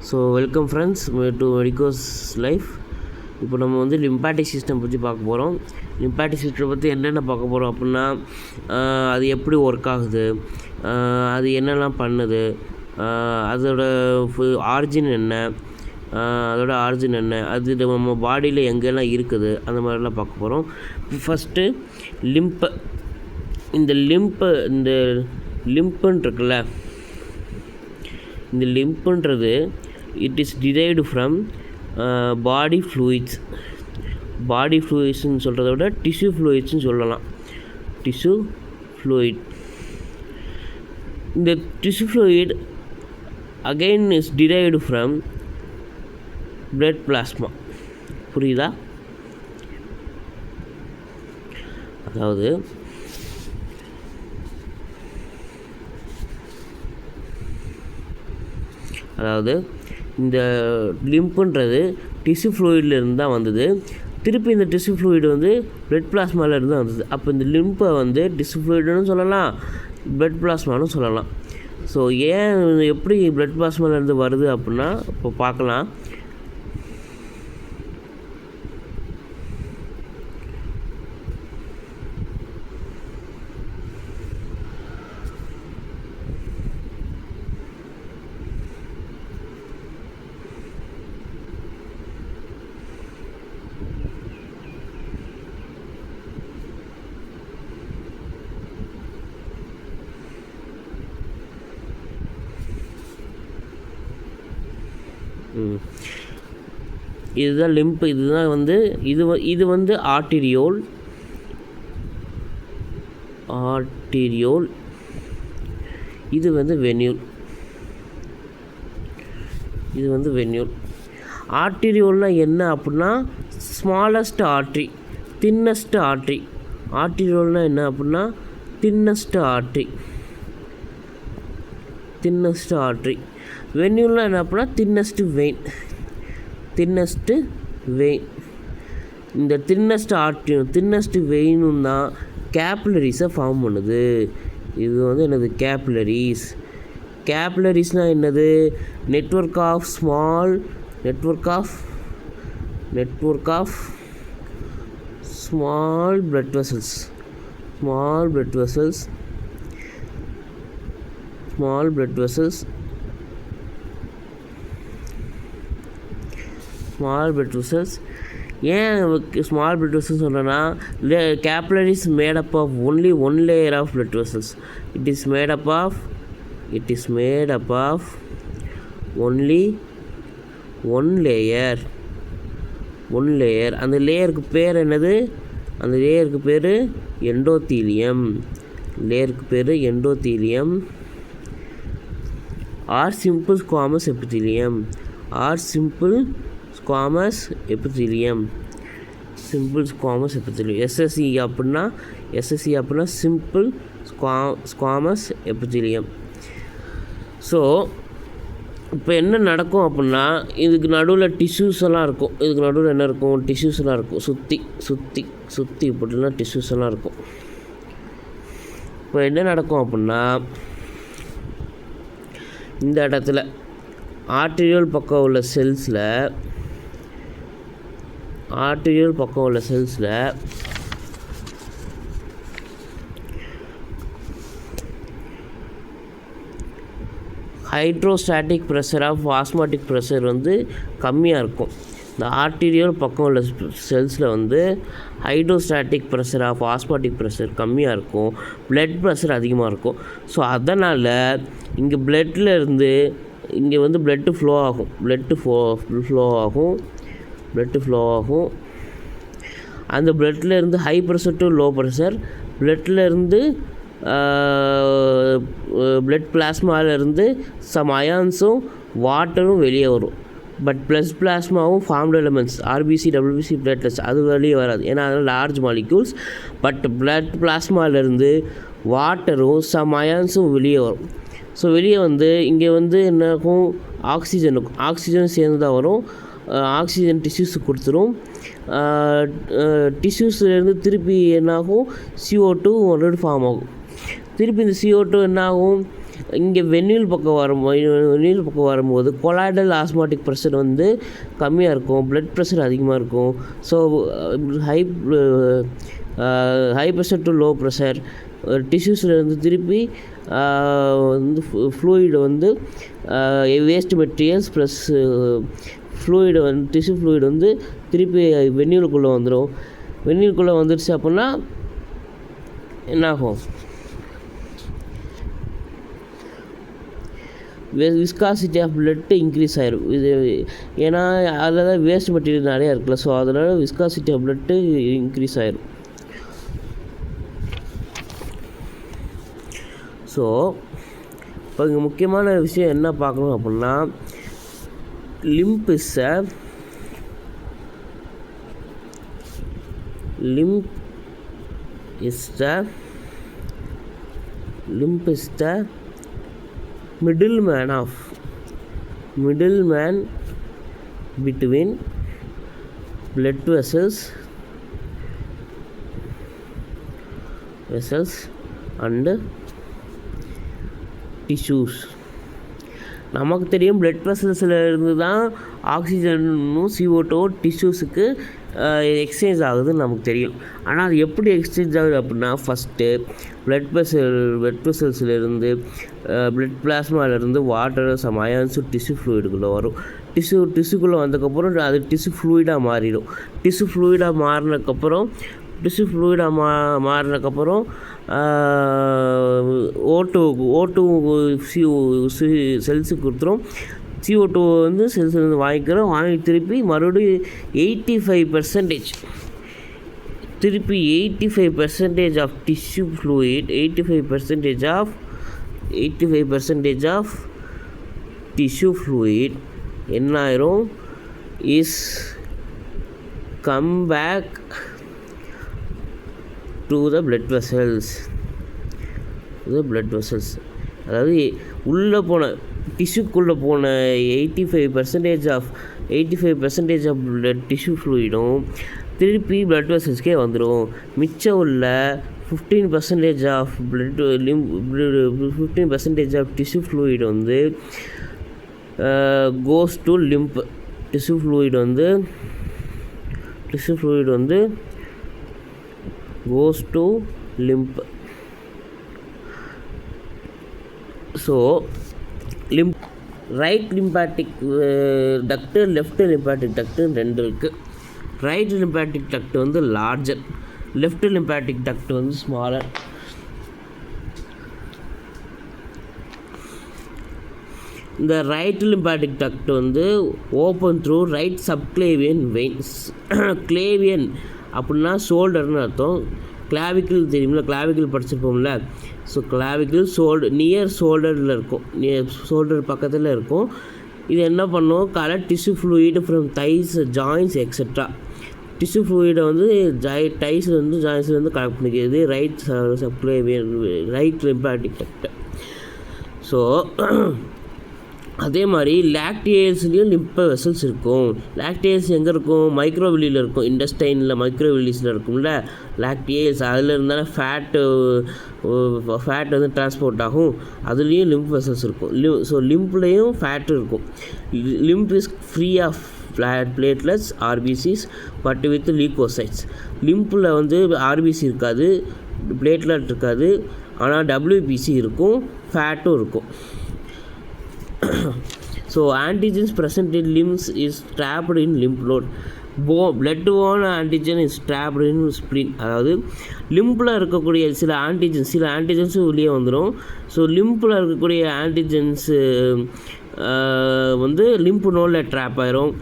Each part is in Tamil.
So welcome friends to medicos life. இப்போ நம்ம வந்து லிம்பாட்டிக் சிஸ்டம் பற்றி பார்க்க போகிறோம். லிம்பாட்டிக் சிஸ்டம் பற்றி என்னென்ன பார்க்க போகிறோம் அப்படின்னா, அது எப்படி ஒர்க் ஆகுது, அது என்னெல்லாம் பண்ணுது, அதோட ஆரிஜின் என்ன, அது நம்ம பாடியில் எங்கெல்லாம் இருக்குது, அந்த மாதிரிலாம் பார்க்க போகிறோம். First lymph. இந்த லிம்புன்னு இருக்குல்ல, இந்த லிம்புன்றது it is derived from body fluids. Body ஃப்ளூயிட்ஸ்ன்னு சொல்கிறத விட டிஷ்யூ ஃப்ளூயிட்ஸ்னு சொல்லலாம். Tissue fluid. இந்த tissue fluid again is derived from blood plasma. புரியுதா? அதாவது இந்த லிம்புன்றது டிஷ்யூ ஃப்ளூயிட்லேருந்து தான் வந்தது. திருப்பி இந்த டிஷ்யூ ஃப்ளூயிட் வந்து பிளட் பிளாஸ்மாவிலேருந்து தான் வந்தது. அப்போ இந்த லிம்பை வந்து டிஷ்யூ ஃப்ளூயிட்னு சொல்லலாம், பிளட் பிளாஸ்மானு சொல்லலாம். ஸோ ஏன் எப்படி பிளட் பிளாஸ்மாவிலேருந்து வருது அப்படின்னா இப்போ பார்க்கலாம். இதுதான் லிம்ப். இதுதான் வந்து இது வந்து ஆர்டீரியோல். இது வந்து வென்யூல். ஆர்டீரியோல்னால் என்ன அப்படின்னா ஸ்மாலஸ்ட் ஆர்ட்ரி, தின்னஸ்ட் ஆர்ட்ரி. ஆர்டீரியோல்னால் என்ன அப்படின்னா தின்னஸ்ட் ஆர்ட்ரி. வென்யூல்னால் என்ன அப்படின்னா தின்னஸ்ட் வெயின். இந்த தின்னஸ்ட் வெயினும் தான் கேப்லரிஸை ஃபார்ம் பண்ணுது. இது வந்து என்னது? கேப்லரிஸ்னால் என்னது? Network of small blood vessels. ஏன் ஸ்மால் blood vessels சொல்கிறேன்னா, capillaries made up of only one layer of blood vessels. It is made up of only one layer. அந்த லேயருக்கு பேர் என்னது? அந்த லேயருக்கு பேர் endothelium. Or simple squamous epithelium. SSC அப்படின்னா சிம்பிள் ஸ்குவாமஸ் எபித்தீலியம். ஸோ இப்போ என்ன நடக்கும் அப்படின்னா, இதுக்கு நடுவில் டிஷ்யூஸ் எல்லாம் இருக்கும். சுற்றி இப்படிலாம் டிஷ்யூஸ் எல்லாம் இருக்கும். இப்போ என்ன நடக்கும் அப்படின்னா, இந்த இடத்துல ஆர்டீரியல் பக்கம் உள்ள செல்ஸில் hydrostatic pressure of osmotic pressure வந்து கம்மியாக இருக்கும். இந்த ஆர்டீரியல் பக்கம் உள்ள செல்ஸில் வந்து hydrostatic pressure of osmotic pressure கம்மியாக இருக்கும், பிளட் ப்ரெஷர் அதிகமாக இருக்கும். ஸோ அதனால் இங்கே பிளட்டில் இங்கே வந்து பிளட்டு ஃப்ளோ ஆகும். அந்த பிளட்டில் இருந்து high pressure to low pressure, பிளட்டில் பிளட் பிளாஸ்மாவிலேருந்து சம் அயான்ஸும் வாட்டரும் வெளியே வரும். பட் ப்ளஸ் பிளாஸ்மாவும் formed elements RBC, WBC, platelets அது வெளியே வராது. ஏன்னா அதெல்லாம் லார்ஜ் மாலிக்யூல்ஸ். பட் பிளட் பிளாஸ்மாவிலேருந்து வாட்டரும் சம் அயான்ஸும் வெளியே வரும். ஸோ வெளியே வந்து இங்கே வந்து என்னாகும்? ஆக்சிஜன் சேர்ந்து தான் வரும். ஆக்சிஜன் டிஷ்யூஸுக்கு கொடுத்துரும். டிஷ்யூஸ்லேருந்து திருப்பி என்னாகும்? CO2 ஃபார்ம் ஆகும். திருப்பி இந்த CO2 என்னாகும்? இங்கே வெந்நீர் பக்கம் வரும்போது கொலாய்டல் ஆஸ்மாட்டிக் ப்ரெஷர் வந்து கம்மியாக இருக்கும், ப்ளட் ப்ரெஷர் அதிகமாக இருக்கும். So high pressure to low pressure டிஷ்யூஸ்லேருந்து திருப்பி வந்து ஃப்ளூயிடு வந்து வேஸ்ட் மெட்டீரியல்ஸ் ப்ளஸ் ஃப்ளூயிடு வந்து டிஷ்யூ ஃப்ளூயிடு வந்து திருப்பி வெந்நீருக்குள்ளே வந்துடும். வெந்நீருக்குள்ளே வந்துடுச்சு அப்படின்னா என்னாகும்? விஸ்காசிட்டி ஆஃப் பிளட்டு இன்க்ரீஸ் ஆகிடும். இது ஏன்னா அதில் தான் வேஸ்ட் மெட்டீரியல் நிறையா இருக்குல்ல, ஸோ அதனால் விஸ்காசிட்டி ஆஃப் பிளட்டு இன்க்ரீஸ் ஆகிடும். ஸோ இப்போ இங்கே முக்கியமான விஷயம் என்ன பார்க்கணும் அப்படின்னா, lymph is the middleman between blood vessels and tissues. நமக்கு தெரியும் blood vesselsல இருந்து தான் ஆக்சிஜனும் CO2 டிஷ்யூஸுக்கு எக்ஸ்சேஞ்ச் ஆகுதுன்னு நமக்கு தெரியும். ஆனால் அது எப்படி எக்ஸ்சேஞ்ச் ஆகுது அப்படின்னா, ஃபஸ்ட்டு பிளட் வெசல்ஸ்லேருந்து பிளட் பிளாஸ்மாவிலேருந்து வாட்டர் சம் அயான்ஸு டிஷ்யூ ஃப்ளூயிடுக்குள்ளே வரும். டிஷ்யூக்குள்ளே வந்ததுக்கப்புறம் அது டிஷ்யூ ஃப்ளூயிடாக மாறிடும். டிஷ்யூ ஃப்ளூயிடாக மாறினதுக்கப்புறம் ஓட்டு செல்ஸுக்கு கொடுத்துரும். CO2 வந்து செல்ஸ்லேருந்து வாங்கி திருப்பி மறுபடியும் 85% of tissue fluid 85% of tissue fluid என்ன ஆயிரும் is come back to the blood vessels. அதாவது உள்ளே போன டிஷ்யூக்குள்ளே போன 85% ஆஃப் பிளட் டிஷ்யூ ஃப்ளூயிடும் திருப்பி பிளட் வெசல்ஸ்க்கே வந்துடும். மிச்சம் உள்ள 15% ஆஃப் 15% ஆஃப் டிஷ்யூ ஃப்ளூயிட் வந்து goes to lymph. Tissue fluid வந்து goes to lymph. So right lymphatic duct left lymphatic டக்டுன்னு ரெண்டு இருக்குது. ரைட் லிம்பாட்டிக் டக்ட் வந்து லார்ஜர், லெஃப்ட் லிம்பாட்டிக் டக்ட் வந்து ஸ்மாலர். இந்த ரைட் லிம்பாட்டிக் டக்ட் வந்து open through right subclavian veins. Clavian அப்படின்னா ஷோல்டர்னு அர்த்தம். கிளாவிக்கிள் தெரியுமில்ல, கிளாவிக்கிள் படிச்சிருப்போம்ல. ஸோ கிளாவிக்கிள் நியர் ஷோல்டரில் இருக்கும், ஷோல்டர் பக்கத்தில் இருக்கும். இது என்ன பண்ணும்? Collect tissue fluid from thighs joints etcetera. Tissue ஃப்ளூயிடை வந்து ஜாயின்ஸ்லேருந்து கலெக்ட் பண்ணிக்கிறது right subclavian right lymphatic duct. So அதே மாதிரி லாக்டேல்ஸ்லேயும் லிம்ப வெசல்ஸ் இருக்கும். லாக்டேல்ஸ் எங்கே இருக்கும்? மைக்ரோவில்லியில் இருக்கும், இண்டஸ்டைனில் மைக்ரோவில்லிஸில் இருக்கும்ல லாக்டேல்ஸ். அதில் இருந்தாலும் ஃபேட் வந்து டிரான்ஸ்போர்ட் ஆகும். அதுலேயும் லிம்ப் வெசல்ஸ் இருக்கும். ஸோ லிம்ப்லேயும் ஃபேட் இருக்கும். Lymph is free of platelets RBCs but with leucocytes. லிம்பில் வந்து ஆர்பிசி இருக்காது, பிளேட்லெட் இருக்காது, ஆனால் WBC இருக்கும், ஃபேட்டும் இருக்கும். So antigens present in limbs is trapped in lymph node. blood-borne antigen is trapped in spleen. அதாவது லிம்பில் இருக்கக்கூடிய சில ஆன்டிஜென்ஸு வெளியே வந்துடும். ஸோ லிம்பில் இருக்கக்கூடிய ஆன்டிஜென்ஸு வந்து லிம்ப் நோடில் ட்ராப் ஆயிரும்.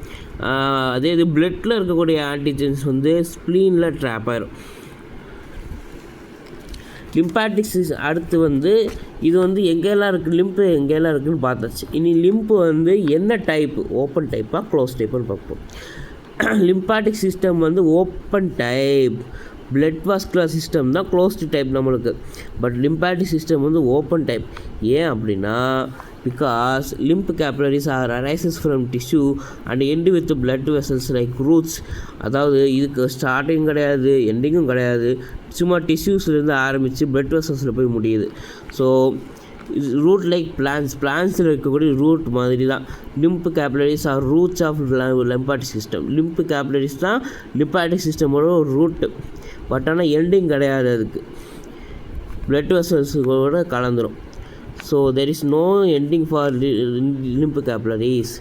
அதே இது பிளட்டில் இருக்கக்கூடிய ஆன்டிஜென்ஸ் வந்து ஸ்ப்ளீனில் ட்ராப் ஆயிரும். லிம்பாட்டிக்ஸ் அடுத்து வந்து இது வந்து எங்கெல்லாம் இருக்குது, லிம்ப்பு எங்கெல்லாம் இருக்குதுன்னு பார்த்தாச்சு. இனி லிம்ப்பு வந்து என்ன டைப்பு, ஓப்பன் டைப்பாக க்ளோஸ் டைப்புன்னு பார்ப்போம். லிம்பாட்டிக் சிஸ்டம் வந்து open type, blood vascular system தான் க்ளோஸ்டு டைப் நம்மளுக்கு. பட் லிம்பாட்டிக் சிஸ்டம் வந்து ஓப்பன் டைப். ஏன் அப்படின்னா because lymph capillaries are arises from tissue and end with blood vessels like roots. அதாவது இதுக்கு ஸ்டார்டிங் கிடையாது, எண்டிங்கும் கிடையாது, சும்மா டிஷ்யூஸ்லேருந்து ஆரம்பித்து பிளட் வெசல்ஸில் போய் முடியுது. ஸோ ரூட் லைக் பிளான்ஸில் இருக்கக்கூடிய ரூட் மாதிரி தான். Lymph capillaries are roots of lymphatic system. Lymph capillaries தான் லிம்பாட்டிக் சிஸ்டமோட ஒரு ரூட்டு. பட் ஆனால் எண்டிங் கிடையாது, அதுக்கு பிளட் வெசல்ஸோட கலந்துரும். So there is no ending for lymph capillaries.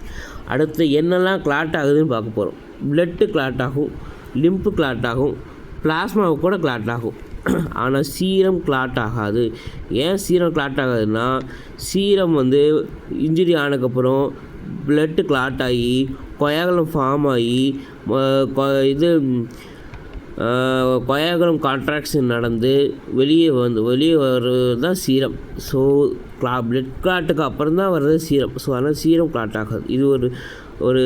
அடுத்து என்னெல்லாம் கிளாட் ஆகுதுன்னு பார்க்க போகிறோம். பிளட்டு கிளாட் ஆகும், லிம்ப் கிளாட் ஆகும், பிளாஸ்மாவு கூட கிளாட் ஆகும். ஆனால் சீரம் கிளாட் ஆகாது. ஏன் சீரம் கிளாட் ஆகாதுன்னா, சீரம் இன்ஜுரி ஆனதுக்கப்புறம் பிளட்டு கிளாட் ஆகி கொயாகுலம் ஃபார்ம் ஆகி கொயாகுலம் கான்ட்ராக்ஷன் நடந்து வெளியே வர்றது தான் சீரம். ஸோ பிளட் கிளாட்டுக்கு அப்புறம் தான் வர்றது சீரம். ஸோ அதனால் சீரம் கிளாட் ஆகாது. இது ஒரு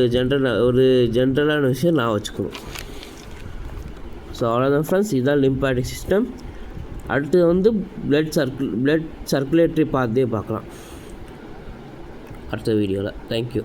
ஜென்ரலான விஷயம் நான் வச்சுக்கணும். ஸோ அவ்வளோதான் ஃப்ரெண்ட்ஸ், இதுதான் லிம்பாட்டிக் சிஸ்டம். அடுத்து பிளட் சர்க்குலேட்டரி பாத்தே பார்க்கலாம் அடுத்த வீடியோவில். தேங்க்யூ.